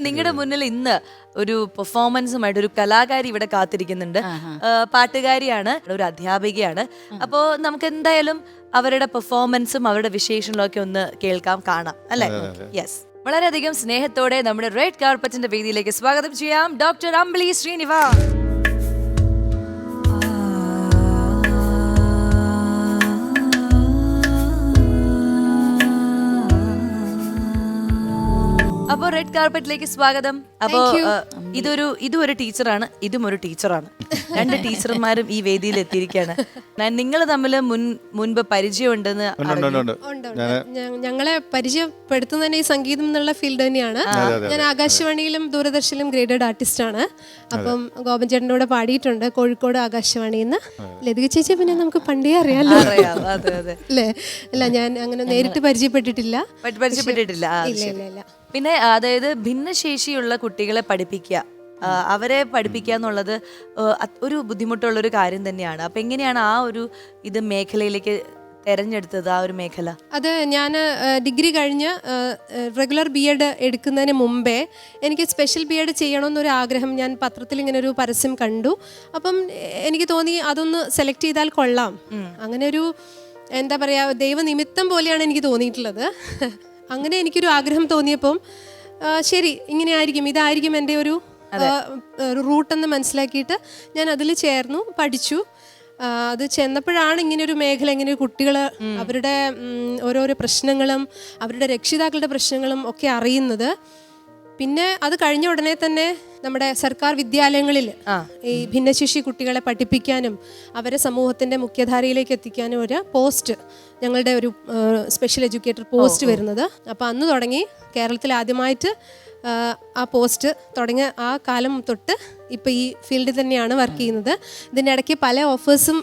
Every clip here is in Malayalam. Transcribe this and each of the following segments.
നിങ്ങളുടെ മുന്നിൽ ഇന്ന് ഒരു പെർഫോമൻസുമായിട്ട് ഒരു കലാകാരി ഇവിടെ കാത്തിരിക്കുന്നുണ്ട്. പാട്ടുകാരിയാണ്, ഒരു അധ്യാപികയാണ്. അപ്പോൾ നമുക്ക് എന്തായാലും അവരുടെ പെർഫോമൻസും അവരുടെ വിശേഷങ്ങളും ഒക്കെ ഒന്ന് കേൾക്കാം, കാണാം അല്ലെ? യെസ്. വളരെയധികം സ്നേഹത്തോടെ നമ്മുടെ റെഡ് കാർപ്പറ്റിന്റെ വേദിയിലേക്ക് സ്വാഗതം ചെയ്യാം ഡോക്ടർ അമ്പിളി ശ്രീനിവാസ്. അപ്പോ റെഡ് കാർപ്പറ്റിലേക്ക് സ്വാഗതം. അപ്പോ ഇതും ഒരു ടീച്ചറാണ്, ഇതും ഒരു ടീച്ചറാണ്. രണ്ട് ടീച്ചർമാരും ഈ വേദിയിൽ എത്തിയിരിക്കുകയാണ്. നിങ്ങൾ തമ്മിൽ മുൻപ് പരിചയമുണ്ടെന്ന് ഞങ്ങളെ പരിചയപ്പെടുത്തുന്നതന്നെ ഈ സംഗീതം എന്നുള്ള ഫീൽഡ് തന്നെയാണ്. ഞാൻ ആകാശവാണിയിലും ദൂരദർശനിലും ഗ്രേഡഡ് ആർട്ടിസ്റ്റ് ആണ്. അപ്പം ഗോപൻ ചേട്ടൻ്റെ കൂടെ പാടിയിട്ടുണ്ട് കോഴിക്കോട് ആകാശവാണിയിൽ നിന്ന്. ലതിക ചേച്ചി പിന്നെ നമുക്ക് പണ്ടേ അറിയാലോ അല്ലേ? അല്ല, ഞാൻ അങ്ങനെ നേരിട്ട് പരിചയപ്പെട്ടിട്ടില്ല. ഇല്ല. പിന്നെ അതായത് ഭിന്നശേഷിയുള്ള കുട്ടികളെ പഠിപ്പിക്കുക, അവരെ പഠിപ്പിക്കുക എന്നുള്ളത് ഒരു ബുദ്ധിമുട്ടുള്ള ഒരു കാര്യം തന്നെയാണ്. അപ്പൊ എങ്ങനെയാണ് ആ ഒരു മേഖലയിലേക്ക് തെരഞ്ഞെടുത്തത്? ആ ഒരു മേഖല അത് ഞാൻ ഡിഗ്രി കഴിഞ്ഞ് റെഗുലർ BEd എടുക്കുന്നതിന് മുമ്പേ എനിക്ക് സ്പെഷ്യൽ BEd ചെയ്യണമെന്നൊരു ആഗ്രഹം, ഞാൻ പത്രത്തിൽ ഇങ്ങനെ ഒരു പരസ്യം കണ്ടു. അപ്പം എനിക്ക് തോന്നി അതൊന്ന് സെലക്ട് ചെയ്താൽ കൊള്ളാം. അങ്ങനെ ഒരു എന്താ പറയുക, ദൈവനിമിത്തം പോലെയാണ് എനിക്ക് തോന്നിയിട്ടുള്ളത്. അങ്ങനെ എനിക്കൊരു ആഗ്രഹം തോന്നിയപ്പം ശരി, ഇങ്ങനെ ആയിരിക്കും, ഇതായിരിക്കും എൻ്റെ ഒരു റൂട്ടെന്ന് മനസ്സിലാക്കിയിട്ട് ഞാൻ അതിൽ ചേർന്നു, പഠിച്ചു. അത് ചെന്നപ്പോഴാണ് ഇങ്ങനെയൊരു മേഖല, ഇങ്ങനെ കുട്ടികൾ അവരുടെ ഓരോരോ പ്രശ്നങ്ങളും അവരുടെ രക്ഷിതാക്കളുടെ പ്രശ്നങ്ങളും ഒക്കെ അറിയുന്നത്. പിന്നെ അത് കഴിഞ്ഞ ഉടനെ തന്നെ നമ്മുടെ സർക്കാർ വിദ്യാലയങ്ങളിൽ ഈ ഭിന്നശേഷി കുട്ടികളെ പഠിപ്പിക്കാനും അവരെ സമൂഹത്തിൻ്റെ മുഖ്യധാരയിലേക്ക് എത്തിക്കാനും ഒരു പോസ്റ്റ്, ഞങ്ങളുടെ ഒരു സ്പെഷ്യൽ എഡ്യൂക്കേറ്റർ പോസ്റ്റ് വരുന്നത്. അപ്പോൾ അന്ന് തുടങ്ങി കേരളത്തിൽ ആദ്യമായിട്ട് ആ പോസ്റ്റ് തുടങ്ങിയ ആ കാലം തൊട്ട് ഇപ്പോൾ ഈ ഫീൽഡിൽ തന്നെയാണ് വർക്ക് ചെയ്യുന്നത്. ഇതിൻ്റെ ഇടയ്ക്ക് പല ഓഫേഴ്സും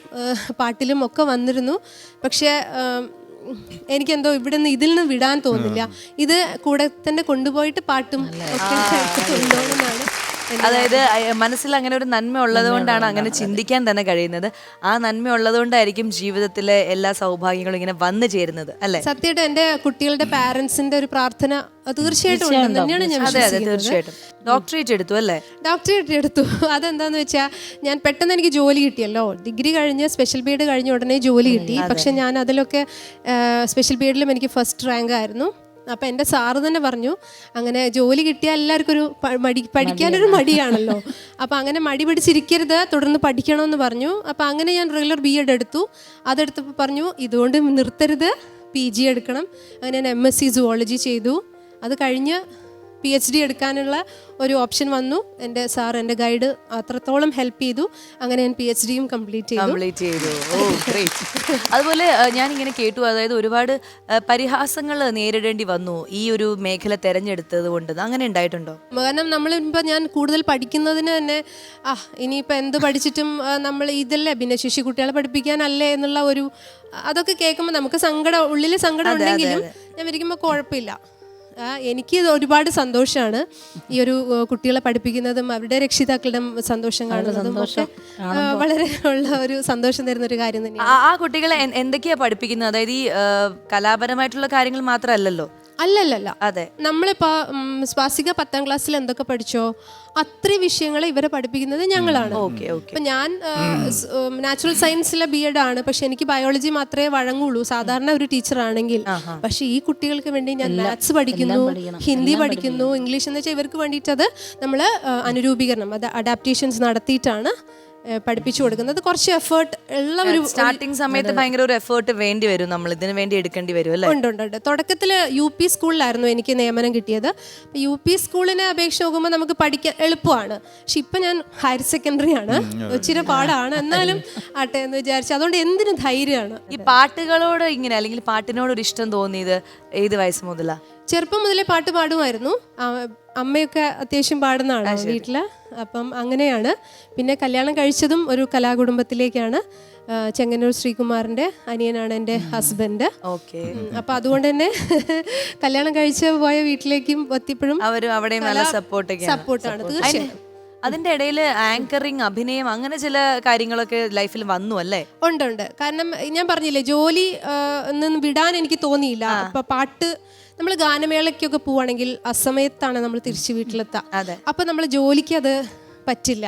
പാട്ടിലും ഒക്കെ വന്നിരുന്നു. പക്ഷേ എനിക്കെന്തോ ഇവിടെ നിന്ന് ഇതിൽ നിന്ന് വിടാൻ തോന്നില്ല. ഇത് കൂടെ തന്നെ കൊണ്ടുപോയിട്ട് പാട്ടും ഒക്കെ കൊണ്ടുപോകണമെന്നാണ്. അതായത് മനസ്സിൽ അങ്ങനെ ഒരു നന്മ ഉള്ളത് കൊണ്ടാണ് അങ്ങനെ ചിന്തിക്കാൻ തന്നെ കഴിയുന്നത്. ആ നന്മ ഉള്ളത് കൊണ്ടായിരിക്കും ജീവിതത്തിലെ എല്ലാ സൗഭാഗ്യങ്ങളും ഇങ്ങനെ വന്നു ചേരുന്നത് അല്ലെ? സത്യമായിട്ടും എൻ്റെ കുട്ടികളുടെ പാരന്റ്സിന്റെ ഒരു പ്രാർത്ഥന തീർച്ചയായിട്ടും തന്നെയാണ് ഞാൻ തീർച്ചയായിട്ടും. ഡോക്ടറേറ്റ് എടുത്തു അല്ലേ? ഡോക്ടറേറ്റ് എടുത്തു. അതെന്താന്ന് വെച്ചാൽ ഞാൻ പെട്ടെന്ന് എനിക്ക് ജോലി കിട്ടിയല്ലോ. ഡിഗ്രി കഴിഞ്ഞ് സ്പെഷ്യൽ BEd കഴിഞ്ഞ ഉടനെ ജോലി കിട്ടി. പക്ഷെ ഞാൻ അതിലൊക്കെ സ്പെഷ്യൽ BEdലും എനിക്ക് ഫസ്റ്റ് റാങ്ക് ആയിരുന്നു. അപ്പം എൻ്റെ സാറ് തന്നെ പറഞ്ഞു, അങ്ങനെ ജോലി കിട്ടിയാൽ എല്ലാവർക്കും ഒരു പഠിക്കാനൊരു മടിയാണല്ലോ. അപ്പം അങ്ങനെ മടി പിടിച്ചിരിക്കരുത്, തുടർന്ന് പഠിക്കണമെന്ന് പറഞ്ഞു. അപ്പം അങ്ങനെ ഞാൻ റെഗുലർ BEd എടുത്തു. അതെടുത്തപ്പോൾ പറഞ്ഞു ഇതുകൊണ്ട് നിർത്തരുത്, PG എടുക്കണം. അങ്ങനെ ഞാൻ MSc സുവോളജി ചെയ്തു. അത് കഴിഞ്ഞ് PhD എടുക്കാനുള്ള ഒരു ഓപ്ഷൻ വന്നു. എൻ്റെ സാർ, എൻ്റെ ഗൈഡ് അത്രത്തോളം ഹെൽപ്പ് ചെയ്തു. അങ്ങനെ ഞാൻ PhDയും കംപ്ലീറ്റ് ചെയ്തു. അതുപോലെ ഞാൻ ഇങ്ങനെ കേട്ടു, അതായത് ഒരുപാട് പരിഹാസങ്ങൾ നേരിടേണ്ടി വന്നു ഈ ഒരു മേഖല തെരഞ്ഞെടുത്തത് കൊണ്ട്. അങ്ങനെ ഉണ്ടായിട്ടുണ്ടോ? കാരണം നമ്മളിപ്പോൾ ഞാൻ കൂടുതൽ പഠിക്കുന്നതിന് തന്നെ ഇനിയിപ്പോൾ എന്ത് പഠിച്ചിട്ടും നമ്മൾ ഇതല്ലേ ഭിന്നശേഷി കുട്ടികളെ പഠിപ്പിക്കാനല്ലേ എന്നുള്ള ഒരു അതൊക്കെ കേൾക്കുമ്പോൾ നമുക്ക് ഉള്ളിൽ സങ്കടം ഉണ്ടെങ്കിലും ഞാൻ വിരിക്കുമ്പോൾ കുഴപ്പമില്ല. എനിക്ക് ഒരുപാട് സന്തോഷമാണ് ഈ ഒരു കുട്ടികളെ പഠിപ്പിക്കുന്നതും അവരുടെ രക്ഷിതാക്കളുടെ സന്തോഷം കാണുന്നതും ഒക്കെ വളരെ ഉള്ള ഒരു സന്തോഷം തരുന്ന ഒരു കാര്യം തന്നെയാണ്. ആ കുട്ടികളെ എന്തൊക്കെയാ പഠിപ്പിക്കുന്നത്? അതായത് ഈ കലാപരമായിട്ടുള്ള കാര്യങ്ങൾ മാത്രമല്ലല്ലോ? അല്ലല്ല. അതെ, നമ്മളിപ്പോ സ്വാസിക 10ാം ക്ലാസ്സിൽ എന്തൊക്കെ പഠിച്ചോ അത്രയും വിഷയങ്ങളെ ഇവരെ പഠിപ്പിക്കുന്നത് ഞങ്ങളാണ്. ഇപ്പൊ ഞാൻ നാച്ചുറൽ സയൻസിലെ BEd ആണ്, പക്ഷെ എനിക്ക് ബയോളജി മാത്രമേ വഴങ്ങുള്ളൂ സാധാരണ ഒരു ടീച്ചർ ആണെങ്കിൽ. പക്ഷെ ഈ കുട്ടികൾക്ക് വേണ്ടി ഞാൻ മാത്സ് പഠിക്കുന്നു, ഹിന്ദി പഠിക്കുന്നു, ഇംഗ്ലീഷ് എന്ന് വെച്ചാൽ ഇവർക്ക് വേണ്ടിയിട്ട് അത് നമ്മൾ അനുരൂപീകരണം, അത് അഡാപ്റ്റേഷൻസ് നടത്തിയിട്ടാണ് പഠിപ്പിച്ചു കൊടുക്കുന്നത്. കുറച്ച് എഫേർട്ട് ഉള്ള ഒരു സ്റ്റാർട്ടിങ് സമയത്ത് ഭയങ്കര ഒരു എഫേർട്ട് വേണ്ടി വരും, നമ്മൾ ഇതിന് വേണ്ടി എടുക്കേണ്ടി വരും അല്ലേ? ഉണ്ട്. തുടക്കത്തിൽ UP സ്കൂളിലായിരുന്നു എനിക്ക് നിയമനം കിട്ടിയത്. UP സ്കൂളിനെ അപേക്ഷിച്ച് നോക്കുമ്പോൾ നമുക്ക് പഠിക്കാൻ എളുപ്പമാണ്. പക്ഷെ ഇപ്പം ഞാൻ ഹയർ സെക്കൻഡറി ആണ്, ഇച്ചിരി പാടാണ്. എന്നാലും ആട്ടെ എന്ന് വിചാരിച്ചു. അതുകൊണ്ട് എന്തിനു ധൈര്യമാണ്. ഈ പാട്ടുകളോട് ഇങ്ങനെ, അല്ലെങ്കിൽ പാട്ടിനോടൊരു ഇഷ്ടം തോന്നിയത് ഏത് വയസ്സ് മുതലാ? ചെറുപ്പം മുതലേ പാട്ട് പാടുമായിരുന്നു. അമ്മയൊക്കെ അത്യാവശ്യം പാടുന്നതാണ് വീട്ടിൽ. അപ്പം അങ്ങനെയാണ്. പിന്നെ കല്യാണം കഴിച്ചതും ഒരു കലാകുടുംബത്തിലേക്കാണ്. ചെങ്ങന്നൂർ ശ്രീകുമാറിന്റെ അനിയനാണ് എൻ്റെ ഹസ്ബൻഡ്. അപ്പം അതുകൊണ്ട് തന്നെ കല്യാണം കഴിച്ച് പോയ വീട്ടിലേക്കും എത്തിയപ്പോഴും സപ്പോർട്ടാണ് തീർച്ചയായും. അതിന്റെ ഇടയിൽ ആങ്കറിങ്, അഭിനയം, അങ്ങനെ ചില കാര്യങ്ങളൊക്കെ ലൈഫിൽ വന്നു അല്ലേ? ഉണ്ട്. കാരണം ഞാൻ പറഞ്ഞില്ലേ, ജോലി നിന്ന് വിടാൻ എനിക്ക് തോന്നിയില്ല. അപ്പൊ പാട്ട് നമ്മൾ ഗാനമേളയ്ക്കൊക്കെ പോവുകയാണെങ്കിൽ അസമയത്താണ് നമ്മൾ തിരിച്ച് വീട്ടിലെത്തുക. അതെ. അപ്പം നമ്മൾ ജോലിക്ക് അത് പറ്റില്ല.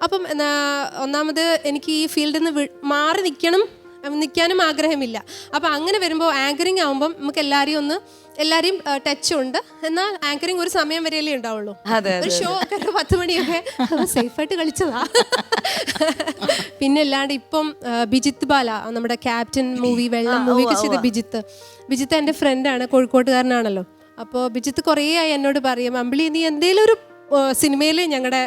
അപ്പം ഒന്നാമത് എനിക്ക് ഈ ഫീൽഡിൽ നിന്ന് മാറി നിൽക്കാനും ആഗ്രഹമില്ല. അപ്പം അങ്ങനെ വരുമ്പോൾ ആങ്കറിങ് ആകുമ്പം നമുക്ക് എല്ലാവരെയും ടച്ച് ഉണ്ട്. എന്നാൽ ആങ്കറിങ് ഒരു സമയം വരെയല്ലേ ഉണ്ടാവുള്ളൂ. ഒരു ഷോ ഒക്കെ ഒരു 10 മണിയൊക്കെ സേഫായിട്ട് കളിച്ചതാ. പിന്നെ അല്ലാണ്ട് ഇപ്പം ബിജിത്ത് ബാല, നമ്മുടെ ക്യാപ്റ്റൻ മൂവി, വെള്ളം മൂവിയൊക്കെ ചെയ്ത ബിജിത്ത് എൻ്റെ ഫ്രണ്ടാണ്, കോഴിക്കോട്ടുകാരനാണല്ലോ. അപ്പോൾ ബിജിത്ത് കുറേ ആയി എന്നോട് പറയും, അമ്പിളി നീ എന്തേലും ഒരു സിനിമയിൽ ഞങ്ങളുടെ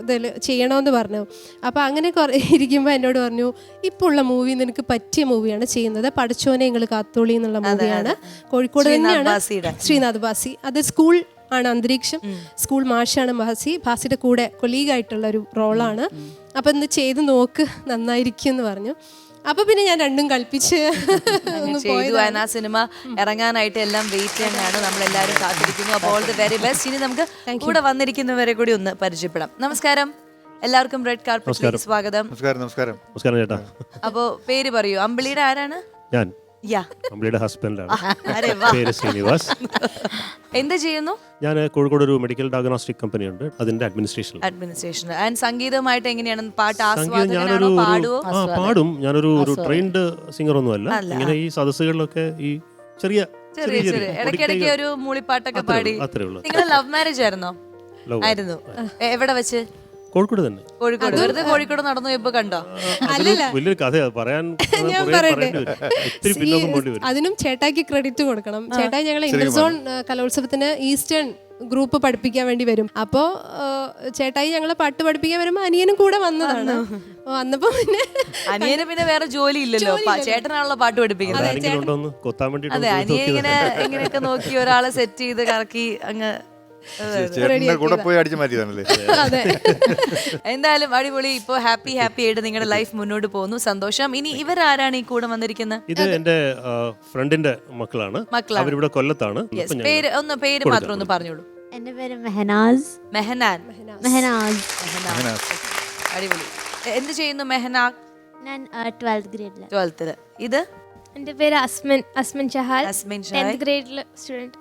ഇതിൽ ചെയ്യണമെന്ന് പറഞ്ഞു. അപ്പോൾ അങ്ങനെ ഇരിക്കുമ്പോൾ എന്നോട് പറഞ്ഞു, ഇപ്പോൾ ഉള്ള മൂവി നിനക്ക് പറ്റിയ മൂവിയാണ് ചെയ്യുന്നത്, പഠിച്ചോനെ നിങ്ങൾ കാത്തോളി എന്നുള്ള മൂവിയാണ്. കോഴിക്കോട് തന്നെയാണ്, ശ്രീനാഥ് ബാസി. അത് സ്കൂൾ ആണ് അന്തരീക്ഷം, സ്കൂൾ മാഷാണ് ബാസിയുടെ കൂടെ കൊലീഗായിട്ടുള്ള ഒരു റോളാണ്. അപ്പം ഇന്ന് ചെയ്ത് നോക്ക്, നന്നായിരിക്കും എന്ന് പറഞ്ഞു. അപ്പൊ പിന്നെ ഞാൻ രണ്ടും കൽപ്പിച്ച് ചെയ്തു. ആ സിനിമ ഇറങ്ങാനായിട്ട് എല്ലാം വെയിറ്റ് ചെയ്യാനാണ് നമ്മളെല്ലാവരും കാത്തിരിക്കുന്നു. അപ്പോൾ ഓൾ ദി വെരി ബെസ്റ്റ്. ഇനി നമുക്ക് കൂടെ വന്നിരിക്കുന്നവരെ കൂടി ഒന്ന് പരിചയപ്പെടാം. നമസ്കാരം എല്ലാവർക്കും, റെഡ് കാർപ്പറ്റിലേക്ക് സ്വാഗതം. നമസ്കാരം ചേട്ടാ. അപ്പോ പേര് പറയൂ. അമ്പിളിയുടെ ആരാണ്? ഞാൻ യാ, അമ്പിളിയുടെ ഹസ്ബൻഡാണ്. അരെ വാ. പേര് ശ്രീനിവാസ്. എന്ത് ചെയ്യുന്നു? ഞാൻ കോഴിക്കോട് ഒരു മെഡിക്കൽ ഡയഗ്നോസ്റ്റിക് കമ്പനി ഉണ്ട്, അതിന്റെ അഡ്മിനിസ്ട്രേഷൻ. ആൻഡ് സംഗീതമായിട്ട് എങ്ങനെയാണ്? പാട്ട് ഞാനൊരു പാടുവോ? പാടും. ഞാനൊരു ട്രെയിൻഡ് സിംഗർ ഒന്നും അല്ല. ഇങ്ങനെ ഈ സദസ്സുകളിലൊക്കെ ഈ ചെറിയ ഇടയ്ക്കിടയ്ക്ക് ഒരു മൂളിപ്പാട്ടൊക്കെ പാടി. അത്രേ ഉള്ളൂ. നിങ്ങൾ ലവ് മാരേജ് ആയിരുന്നോ? ആയിരുന്നു. എവിടെ വെച്ച്? കോഴിക്കോട് തന്നെ. കോഴിക്കോട്. വെറുതെ കോഴിക്കോട് നടന്നു ഇപ്പൊ കണ്ടോ? വലിയൊരു കഥ പറയാൻ. അതിനും ചേട്ടായിക്ക് ക്രെഡിറ്റ് കൊടുക്കണം. ചേട്ടായി ഞങ്ങൾ ഇന്റർസോൺ കലോത്സവത്തിന് ഈസ്റ്റേൺ ഗ്രൂപ്പ് പഠിപ്പിക്കാൻ വേണ്ടി വരും. അപ്പോൾ ചേട്ടായി ഞങ്ങളെ പാട്ട് പഠിപ്പിക്കാൻ വരുമ്പോൾ അനിയനും കൂടെ വന്നതാണ്. വന്നപ്പോ പിന്നെ അനിയന് പിന്നെ വേറെ ജോലി ഇല്ലല്ലോ, ചേട്ടനാണല്ലോ പാട്ട് പഠിപ്പിക്കുന്നത്. അതെ, അനിയൻ ഇങ്ങനെയൊക്കെ നോക്കി ഒരാളെ സെറ്റ് ചെയ്ത് കറക്കി അങ്ങ് കൂടെ പോയി അടിച്ചു മാറ്റിയതാണല്ലേ. എന്തായാലും അടിപൊളി. ഇപ്പൊ ഹാപ്പി ആയിട്ട് നിങ്ങളുടെ ലൈഫ് മുന്നോട്ട് പോകുന്നു. സന്തോഷം. ഇനി ഇവരാരാണ് ഈ കൂടെ വന്നിരിക്കുന്നത്? ഇത് എന്റെ ഫ്രണ്ടിന്റെ മക്കളാണ്. അവരിവിടെ കൊല്ലത്താണ്. പേര് മാത്രം ഒന്ന് പറഞ്ഞോളൂ. എന്റെ പേര് മെഹനാസ്. അടിപൊളി. എന്ത് ചെയ്യുന്നു മെഹനാ? ഞാൻ 12th ഗ്രേഡില്. 12th. ഇത് എന്റെ പേര് അസ്മിൻ ഷഹാൽ. 10th ഗ്രേഡിലെ student.